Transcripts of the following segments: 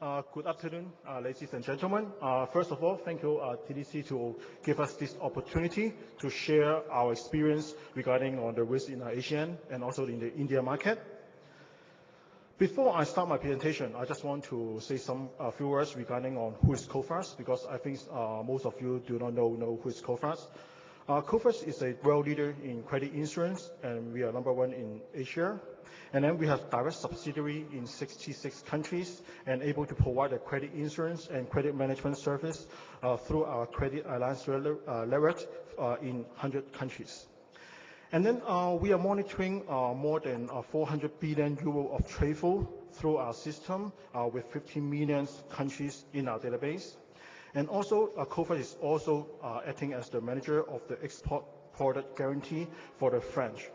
Good afternoon, ladies and gentlemen. First of all, thank you, TDC, to give us this opportunity to share our experience regarding on the risk in the Asian and also in the India market. Before I start my presentation, I just want to say a few words regarding on who is COFAS, because I think most of you do not know who is COFAS. COFAS is a world leader in credit insurance, and we are #1 in Asia. And then we have direct subsidiary in 66 countries and able to provide a credit insurance and credit management service through our credit alliance leverage in 100 countries. And then we are monitoring more than 400 billion euro of trade flow through our system with 15 million countries in our database. And also, COFAS is also acting as the manager of the export product guarantee for the French.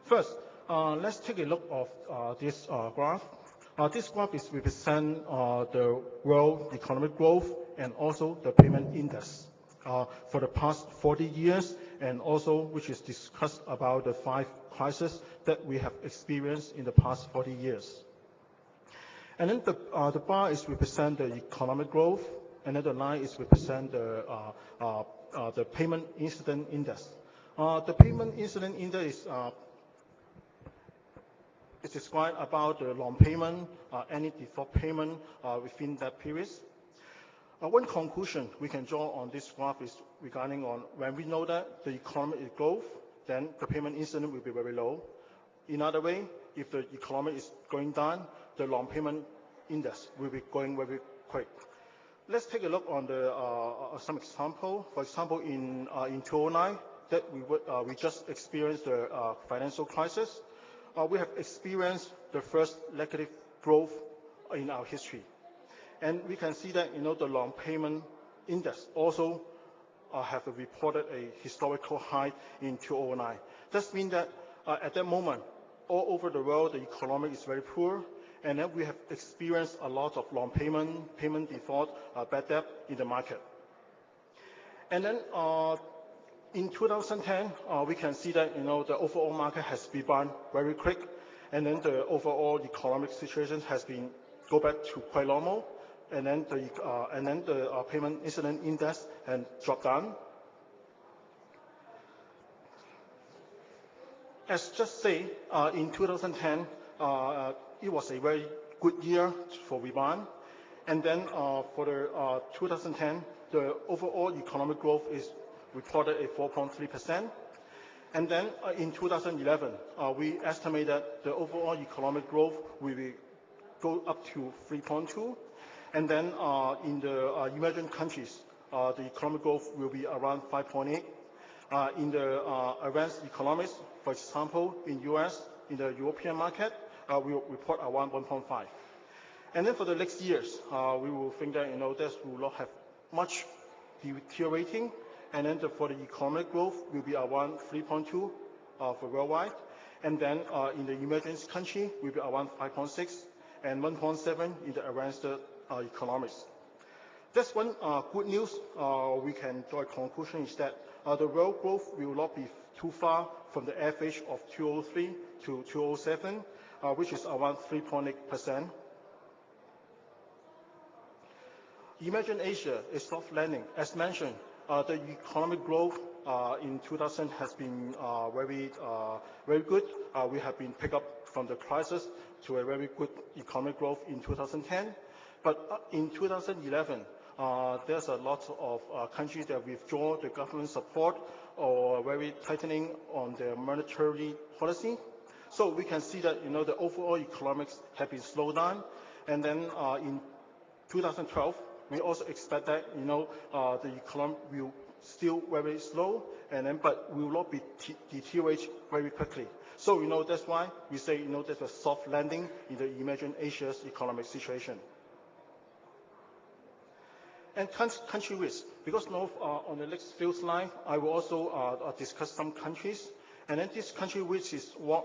First, let's take a look at this graph. This graph is represent the world economic growth and also the payment index for the past 40 years, and also which is discussed about the 5 crises that we have experienced in the past 40 years. And then the bar is represent the economic growth, and then the line is represent the payment incident index. The payment incident index is described about the long payment, any default payment within that period. One conclusion we can draw on this graph is regarding on when we know that the economy is growth, then the payment incident will be very low. In other way, if the economy is going down, the long payment index will be going very quick. Let's take a look on the some example. For example, in 2009, that we just experienced the financial crisis. We have experienced the first negative growth in our history. And we can see that, the long payment index also have reported a historical high in 2009. That means that at that moment, all over the world, the economy is very poor, and then we have experienced a lot of long payment default, bad debt in the market. And then in 2010, we can see that the overall market has rebounded very quick, and then the overall economic situation has been go back to quite normal, and then the payment incident index has dropped down. As just say, in 2010, it was a very good year for rebound, and then for the 2010, the overall economic growth is reported at 4.3%. And then in 2011, we estimate that the overall economic growth will go up to 3.2. And then in the emerging countries, the economic growth will be around 5.8. In the advanced economies, for example, in US, in the European market, we will report around 1.5. And then for the next years, we will think that, this will not have much deteriorating. And then for the economic growth will be around 3.2 for worldwide. And then in the emerging country will be around 5.6 and 1.7 in the advanced economies. That's one good news. We can draw a conclusion is that the world growth will not be too far from the average of 2003 to 2007, which is around 3.8%. Emerging Asia is soft landing. As mentioned, the economic growth in 2000 has been very good. We have been picked up from the crisis to a very good economic growth in 2010. But in 2011, there's a lot of countries that withdraw the government support or very tightening on their monetary policy. So we can see that the overall economics have been slowed down. And then in 2012, we also expect that the economy will still very slow, but will not be deteriorate very quickly. So that's why we say there's a soft landing in the emerging Asia's economic situation. And country risk, because on the next few slides, I will also discuss some countries, and then this country risk is what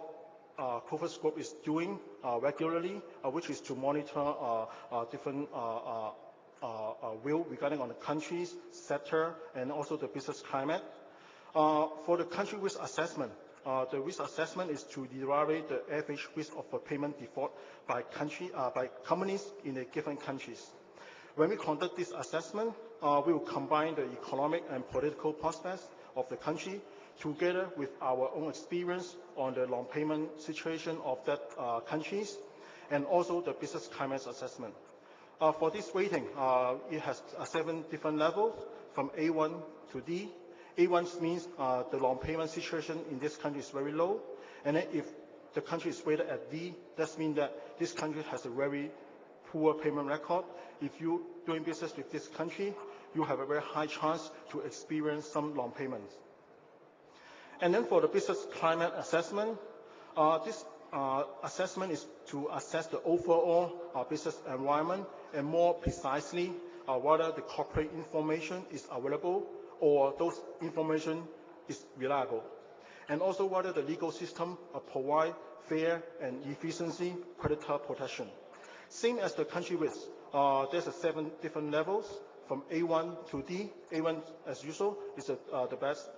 COFAS Group is doing regularly, which is to monitor different view regarding on the countries, sector, and also the business climate. For the country risk assessment, the risk assessment is to derive the average risk of a payment default by companies in the given countries. When we conduct this assessment, we will combine the economic and political prospects of the country together with our own experience on the long payment situation of that countries, and also the business climate assessment. For this rating, it has 7 different levels from A1 to D. A1 means the long payment situation in this country is very low, and then if the country is rated at D, that means that this country has a very poor payment record. If you're doing business with this country, you have a very high chance to experience some long payments. And then for the business climate assessment, this assessment is to assess the overall business environment and more precisely whether the corporate information is available or those information is reliable. And also whether the legal system provide fair and efficiency creditor protection. Same as the country risk, there's 7 different levels from A1 to D. A1, as usual, is the best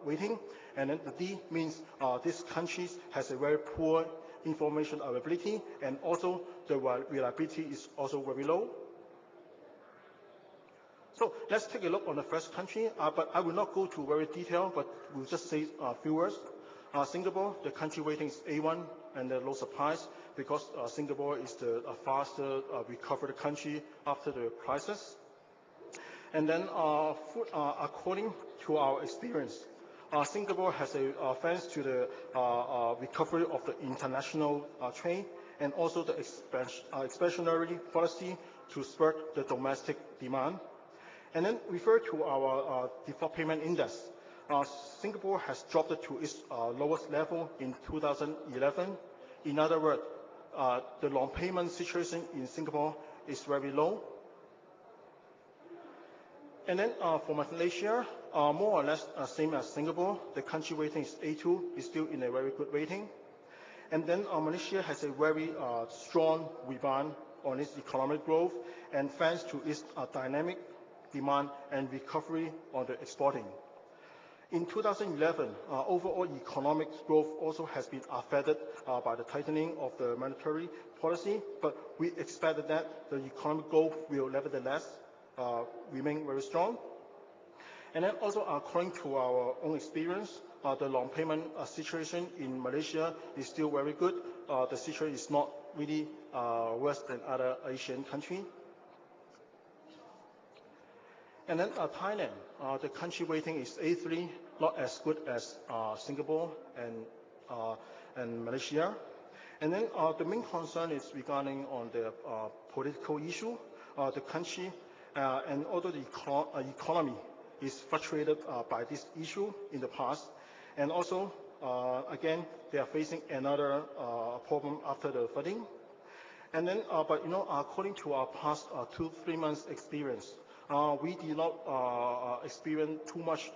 rating, and then the D means this country has a very poor information availability, and also the reliability is also very low. So let's take a look on the first country, but I will not go to very detailed, but we'll just say a few words. Singapore, the country rating is A1, and no surprise, because Singapore is the faster recovered country after the crisis. And then according to our experience, Singapore has thanks to the recovery of the international trade and also the expansionary policy to spur the domestic demand. And then refer to our default payment index. Singapore has dropped to its lowest level in 2011. In other words, the long payment situation in Singapore is very low. And then for Malaysia, more or less same as Singapore. The country rating is A2, is still in a very good rating. And then Malaysia has a very strong rebound on its economic growth, and thanks to its dynamic demand and recovery on the exporting. In 2011, overall economic growth also has been affected by the tightening of the monetary policy, but we expect that the economic growth will nevertheless remain very strong. And then also according to our own experience, the long payment situation in Malaysia is still very good. The situation is not really worse than other Asian countries. And then Thailand, the country rating is A3, not as good as Singapore and Malaysia. And then the main concern is regarding on the political issue. The country and although the economy is fluctuated by this issue in the past, and also again they are facing another problem after the flooding. And then, but according to our past 2-3 months experience, we did not experience too much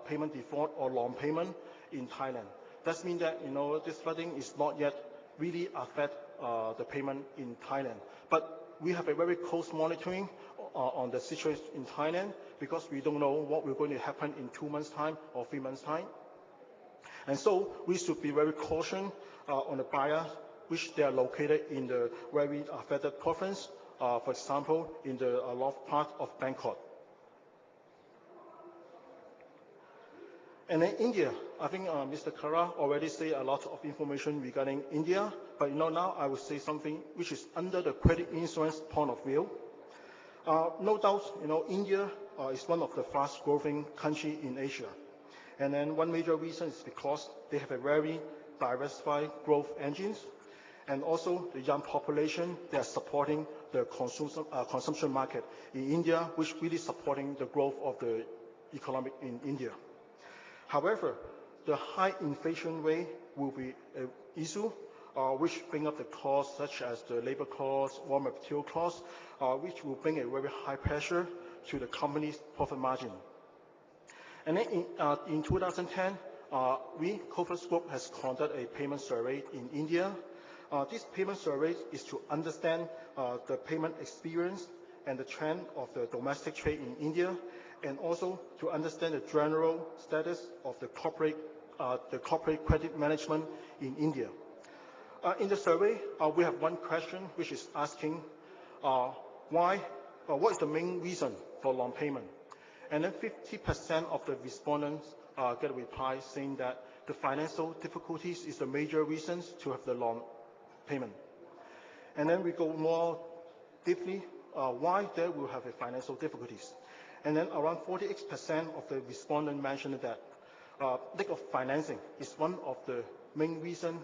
payment default or long payment in Thailand. That means that this flooding is not yet really affect the payment in Thailand. But we have a very close monitoring on the situation in Thailand, because we don't know what will going to happen in 2 months' time or 3 months' time. And so we should be very cautious on the buyers, which they are located in the very affected province. For example, in the north part of Bangkok. And then India, I think Mr. Kara already said a lot of information regarding India, but now I will say something which is under the credit insurance point of view. No doubt, India is one of the fast-growing countries in Asia. And then one major reason is because they have a very diversified growth engines, and also the young population, they are supporting the consumption market in India, which really supporting the growth of the economy in India. However, the high inflation rate will be an issue, which bring up the costs such as the labor costs, raw material costs, which will bring a very high pressure to the company's profit margin. And then in 2010, Coface Group has conducted a payment survey in India. This payment survey is to understand the payment experience and the trend of the domestic trade in India, and also to understand the general status of the corporate the corporate credit management in India. In the survey, we have one question which is asking what is the main reason for long payment? And then 50% of the respondents get a reply saying that the financial difficulties is the major reasons to have the long payment. And then we go more deeply, why they will have a financial difficulties. And then around 48% of the respondents mentioned that lack of financing is one of the main reasons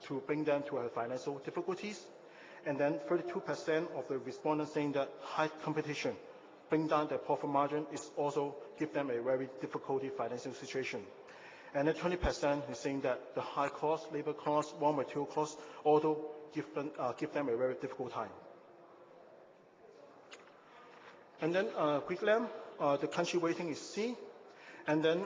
to bring them to have financial difficulties. And then 32% of the respondents saying that high competition bring down their profit margin is also give them a very difficult financial situation. And then 20% is saying that the high cost, labor cost, raw material cost also give them a very difficult time. And then Vietnam, the country rating is C. And then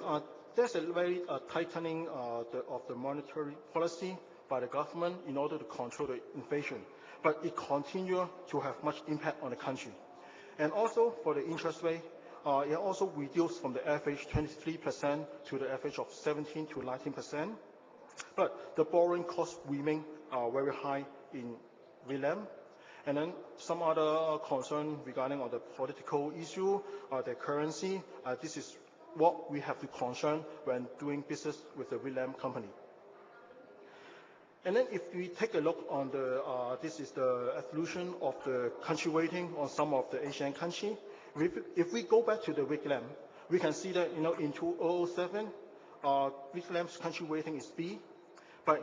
there's a very tightening of the monetary policy by the government in order to control the inflation. But it continues to have much impact on the country. And also for the interest rate, it also reduced from the average 23% to the average of 17 to 19%. But the borrowing costs remain very high in Vietnam. And then some other concern regarding on the political issue, the currency. This is what we have to concern when doing business with the Vietnam company. And then if we take a look on the, this is the evolution of the country rating on some of the Asian countries. If we go back to the Vietnam, we can see that, in 2007, Vietnam's country rating is B. But,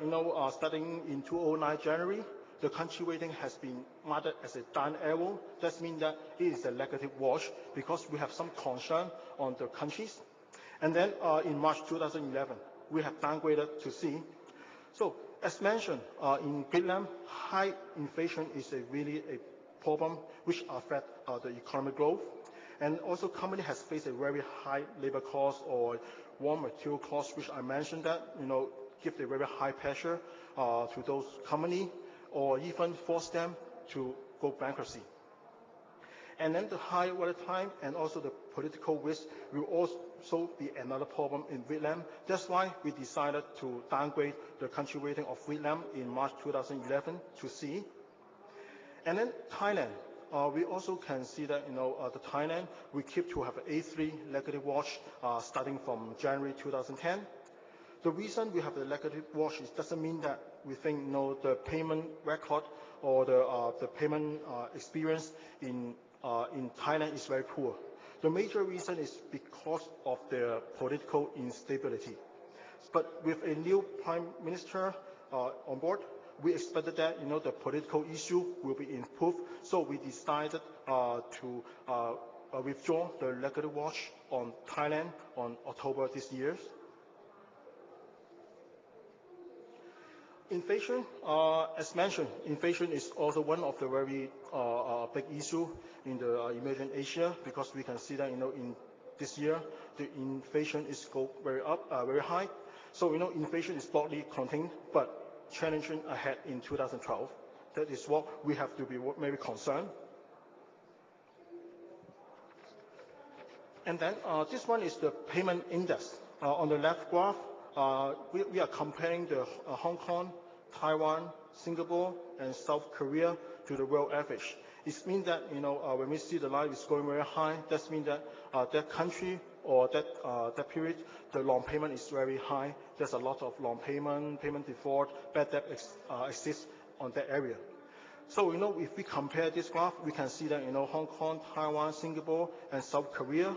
starting in 2009 January, the country rating has been marked as a down arrow. That means that it is a negative watch because we have some concern on the countries. And then in March 2011, we have downgraded to C. So as mentioned, in Vietnam, high inflation is really a problem which affects the economic growth. And also company has faced a very high labor cost or raw material cost, which I mentioned that, give a very high pressure to those companies or even force them to go bankruptcy. And then the high volatile and also the political risk will also be another problem in Vietnam. That's why we decided to downgrade the country rating of Vietnam in March 2011 to C. And then Thailand, we also can see that, the Thailand, we keep to have an A3 negative watch starting from January 2010. The reason we have the negative watch is doesn't mean that we think the payment record or the payment experience in Thailand is very poor. The major reason is because of the political instability. But with a new prime minister on board, we expected that the political issue will be improved. So we decided to withdraw the negative watch on Thailand on October this year. Inflation, as mentioned, inflation is also one of the very big issue in the emerging Asia because we can see that in this year the inflation is go very high. So inflation is broadly contained, but challenging ahead in 2012. That is what we have to be very concerned. And then this one is the payment index. On the left graph, we are comparing the Hong Kong, Taiwan, Singapore, and South Korea to the world average. It means that when we see the line is going very high, that means that that country or that period, the long payment is very high. There's a lot of long payment default, bad debt exists on that area. So if we compare this graph, we can see that Hong Kong, Taiwan, Singapore, and South Korea,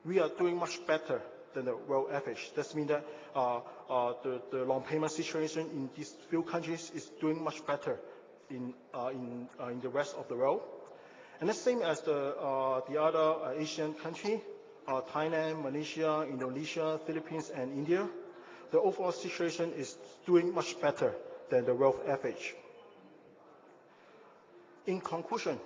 we are doing much better than the world average. That means that the long payment situation in these few countries is doing much better in the rest of the world. And the same as the other Asian country, Thailand, Malaysia, Indonesia, Philippines, and India, the overall situation is doing much better than the world average. In conclusion,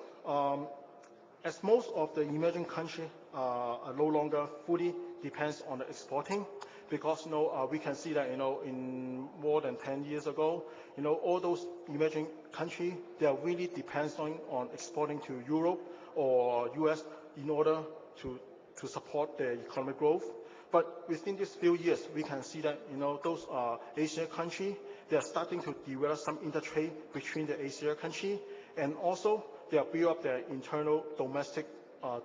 as most of the emerging countries are no longer fully depends on the exporting, because we can see that in more than 10 years ago, all those emerging countries, they are really depends on exporting to Europe or US in order to support their economic growth. But within these few years, we can see that those Asia countries, they are starting to develop some intertrade between the Asia countries, and also they are building up their internal domestic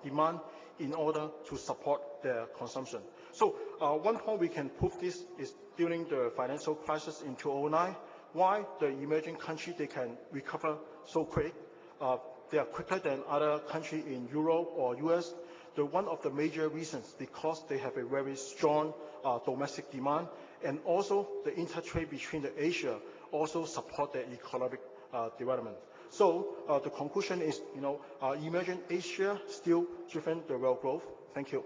demand in order to support their consumption. So one point we can prove this is during the financial crisis in 2009, why the emerging countries, they can recover so quick. They are quicker than other countries in Europe or US. One of the major reasons because they have a very strong domestic demand, and also the intertrade between the Asia also support their economic development. So the conclusion is, emerging Asia still driven the world growth. Thank you.